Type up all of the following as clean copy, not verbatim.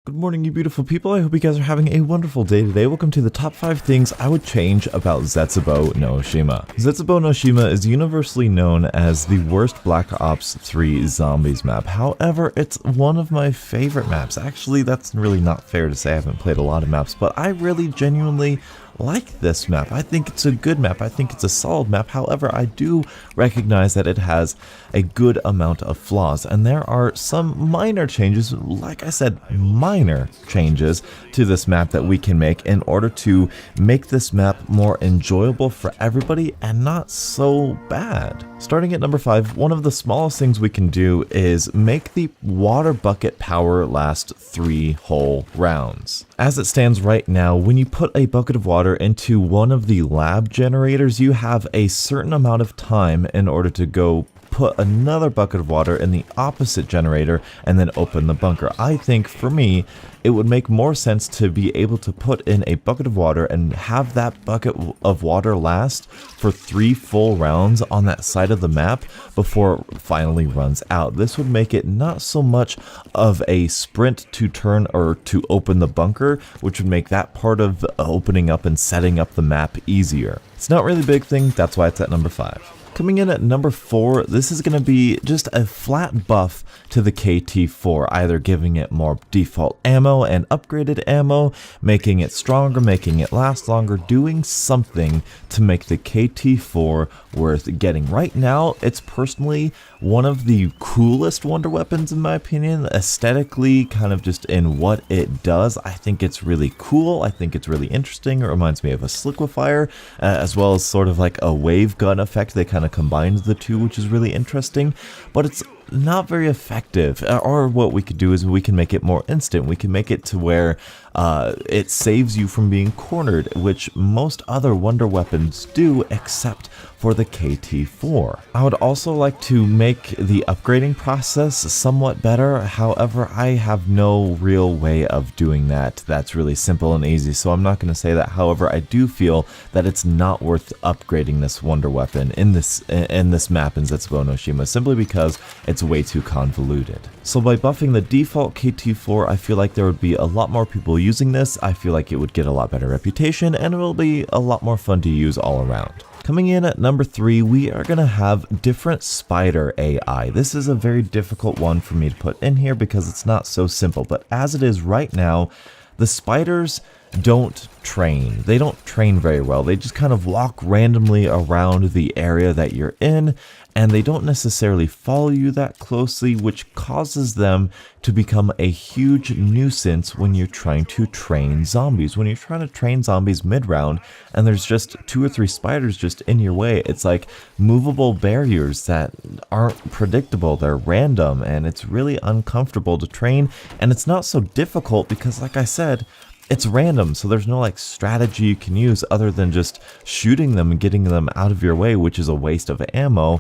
Good morning, you beautiful people. I hope you guys are having a wonderful day today. Welcome to the top 5 things I would change about Zetsubou no Shima. Zetsubou no Shima is universally known as the worst Black Ops 3 zombies map. However, it's one of my favorite maps. Actually, that's really not fair to say. I haven't played a lot of maps, but I really genuinely like this map. I think it's a good map. I think it's a solid map. However, I do recognize that it has a good amount of flaws, and there are some minor changes, like I said, minor changes to this map that we can make in order to make this map more enjoyable for everybody and not so bad. Starting at number 5, one of the smallest things we can do is make the water bucket power last 3 whole rounds. As it stands right now, when you put a bucket of water into one of the lab generators, you have a certain amount of time in order to go put another bucket of water in the opposite generator and then open the bunker. I think for me, it would make more sense to be able to put in a bucket of water and have that bucket of water last for 3 full rounds on that side of the map before it finally runs out. This would make it not so much of a sprint to turn or to open the bunker, which would make that part of opening up and setting up the map easier. It's not really a big thing, that's why it's at number 5. Coming in at number 4, this is going to be just a flat buff to the KT4, either giving it more default ammo and upgraded ammo, making it stronger, making it last longer, doing something to make the KT4 worth getting. Right now, it's personally one of the coolest wonder weapons in my opinion, aesthetically, kind of just in what it does. I think it's really cool, I think it's really interesting. It reminds me of a Sliquifier, as well as sort of like a wave gun effect. They kind of combined the two, which is really interesting, but it's not very effective. Or what we could do is we can make it more instant. We can make it to where it saves you from being cornered, which most other wonder weapons do except for the KT4. I would also like to make the upgrading process somewhat better. However, I have no real way of doing that that's really simple and easy, so I'm not going to say that. However, I do feel that it's not worth upgrading this wonder weapon in this map in Zetsubou no Shima, simply because it's way too convoluted. So by buffing the default KT4, I feel like there would be a lot more people using this. I feel like it would get a lot better reputation, and it will be a lot more fun to use all around. Coming in at number 3, we are going to have different spider AI. This is a very difficult one for me to put in here because it's not so simple, but as it is right now, the spiders don't train. They don't train very well. They just kind of walk randomly around the area that you're in, and they don't necessarily follow you that closely, which causes them to become a huge nuisance when you're trying to train zombies. When you're trying to train zombies mid-round and there's just 2 or 3 spiders just in your way, it's like movable barriers that aren't predictable. They're random, and it's really uncomfortable to train, and it's not so difficult because, like I said, it's random, so there's no like strategy you can use other than just shooting them and getting them out of your way, which is a waste of ammo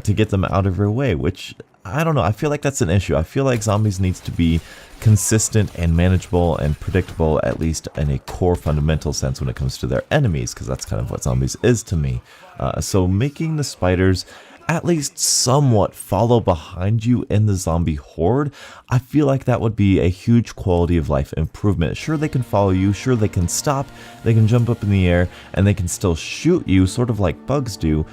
to get them out of your way, which, I don't know, I feel like that's an issue. I feel like zombies needs to be consistent and manageable and predictable, at least in a core fundamental sense when it comes to their enemies, because that's kind of what zombies is to me. So making the spiders at least somewhat follow behind you in the zombie horde, I feel like that would be a huge quality of life improvement. Sure, they can follow you, sure they can stop, they can jump up in the air, and they can still shoot you, sort of like bugs do,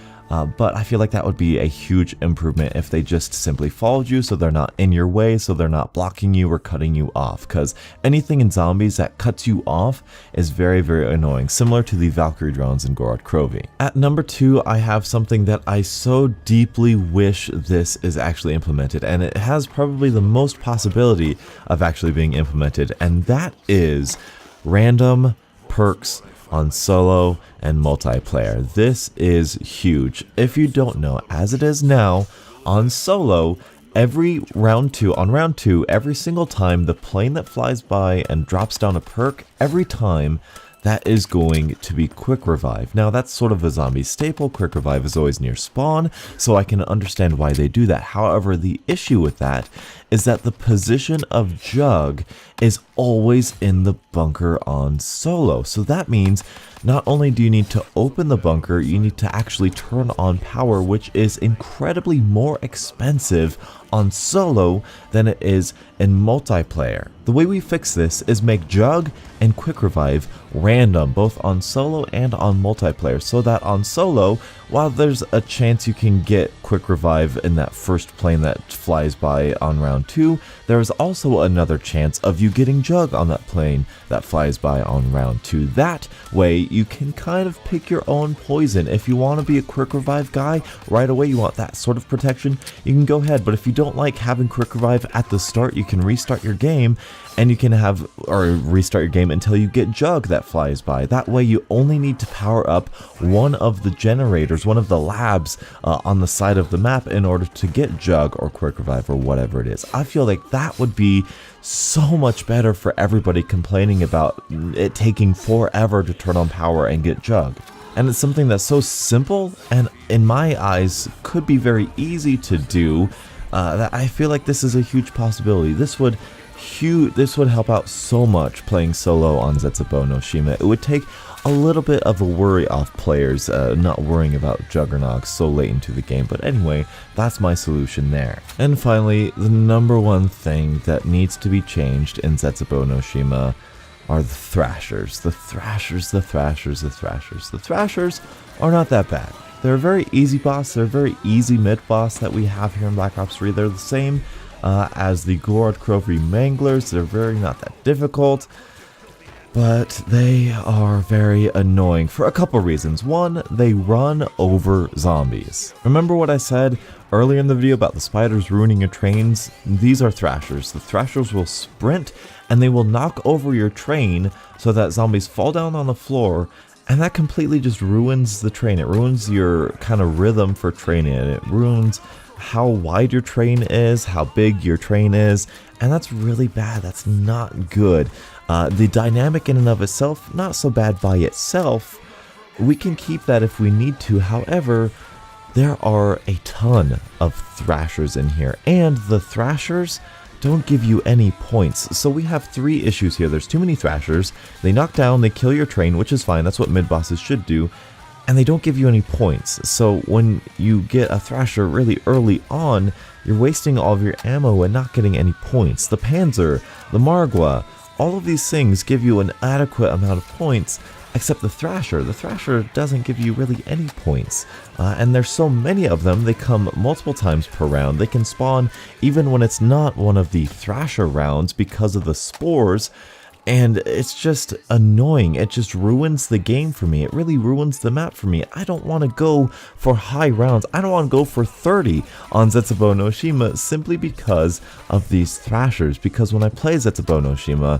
but I feel like that would be a huge improvement if they just simply followed you so they're not in your way, so they're not blocking you or cutting you off, because anything in zombies that cuts you off is very, very annoying, similar to the Valkyrie drones in Gorod Krovi. At number 2, I have something that I so deeply wish this is actually implemented, and it has probably the most possibility of actually being implemented, and that is random perks on solo and multiplayer. This is huge. If you don't know, as it is now, on solo, on round 2, every single time the plane that flies by and drops down a perk, every time that is going to be quick revive. Now that's sort of a zombie staple. Quick revive is always near spawn, so I can understand why they do that. However, the issue with that is that the position of Jug is always in the bunker on solo. So that means not only do you need to open the bunker, you need to actually turn on power, which is incredibly more expensive on solo than it is in multiplayer. The way we fix this is make Jug and Quick Revive random, both on solo and on multiplayer, so that on solo, while there's a chance you can get Quick Revive in that first plane that flies by on round 2, there is also another chance of you getting Jug on that plane that flies by on round 2. That way you can kind of pick your own poison. If you want to be a Quick Revive guy right away, you want that sort of protection, you can go ahead. But if you don't like having Quick Revive at the start, you can restart your game and you can have, or restart your game until you get Jug that flies by. That way you only need to power up one of the generators, one of the labs on the side of the map in order to get Jug or Quick Revive or whatever it is. I feel like that would be so much better for everybody complaining about it taking forever to turn on power and get Jug. And it's something that's so simple and in my eyes could be very easy to do, that I feel like this is a huge possibility. This would help out so much playing solo on Zetsubou no Shima. It would take a little bit of a worry off players not worrying about Juggernauts so late into the game. But anyway, that's my solution there. And finally, the number one thing that needs to be changed in Zetsubou no Shima are the Thrashers. The Thrashers, the Thrashers, the Thrashers. The Thrashers are not that bad. They're a very easy boss. They're a very easy mid boss that we have here in Black Ops 3. They're the same as the Gorod Crovery Manglers. They're very not that difficult, but they are very annoying for a couple reasons. One, they run over zombies. Remember what I said earlier in the video about the spiders ruining your trains? These are Thrashers. The Thrashers will sprint and they will knock over your train so that zombies fall down on the floor, and that completely just ruins the train. It ruins your kind of rhythm for training, and it ruins how wide your train is, how big your train is, and that's really bad. That's not good. The dynamic in and of itself, not so bad by itself. We can keep that if we need to. However, there are a ton of Thrashers in here, and the Thrashers don't give you any points. So we have 3 issues here. There's too many Thrashers. They knock down, they kill your train, which is fine. That's what mid bosses should do. And they don't give you any points. So when you get a Thrasher really early on, you're wasting all of your ammo and not getting any points. The Panzer, the Margwa, all of these things give you an adequate amount of points, except the Thrasher. The Thrasher doesn't give you really any points. And there's so many of them, they come multiple times per round. They can spawn even when it's not one of the Thrasher rounds because of the spores. And it's just annoying. It just ruins the game for me. It really ruins the map for me. I don't want to go for high rounds. I don't want to go for 30 on Zetsubou no Shima simply because of these Thrashers. Because when I play Zetsubou no Shima,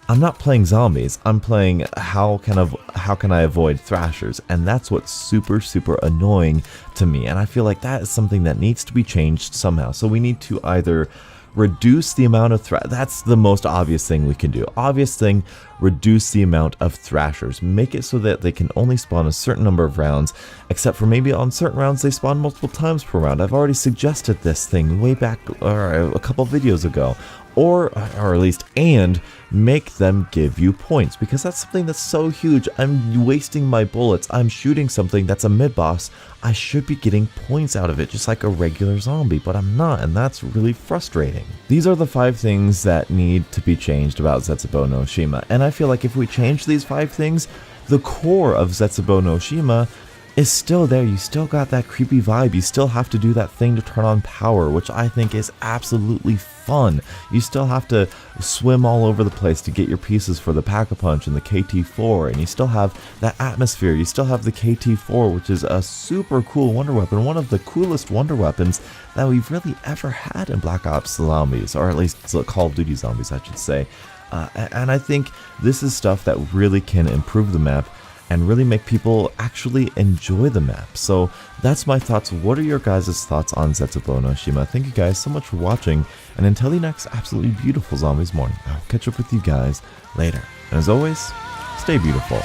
I'm not playing zombies. I'm playing how can I avoid Thrashers, and that's what's super annoying to me. And I feel like that is something that needs to be changed somehow. So we need to either reduce the amount of that's the most obvious thing we can do. Obvious thing, reduce the amount of Thrashers. Make it so that they can only spawn a certain number of rounds, except for maybe on certain rounds they spawn multiple times per round. I've already suggested this thing way back a couple videos ago. Or at least, and make them give you points, because that's something that's so huge. I'm wasting my bullets. I'm shooting something that's a mid-boss. I should be getting points out of it, just like a regular zombie, but I'm not, and that's really frustrating. These are the 5 things that need to be changed about Zetsubou no Shima, and I feel like if we change these 5 things, the core of Zetsubou no Shima is still there. You still got that creepy vibe. You still have to do that thing to turn on power, which I think is absolutely fun. You still have to swim all over the place to get your pieces for the Pack-a-Punch and the KT-4, and you still have that atmosphere. You still have the KT-4, which is a super cool wonder weapon, one of the coolest wonder weapons that we've really ever had in Black Ops Zombies, or at least Call of Duty Zombies, I should say. And I think this is stuff that really can improve the map and really make people actually enjoy the map. So that's my thoughts. What are your guys' thoughts on Zetsubou no Shima? Thank you guys so much for watching, and until the next absolutely beautiful Zombies morning, I'll catch up with you guys later. And as always, stay beautiful.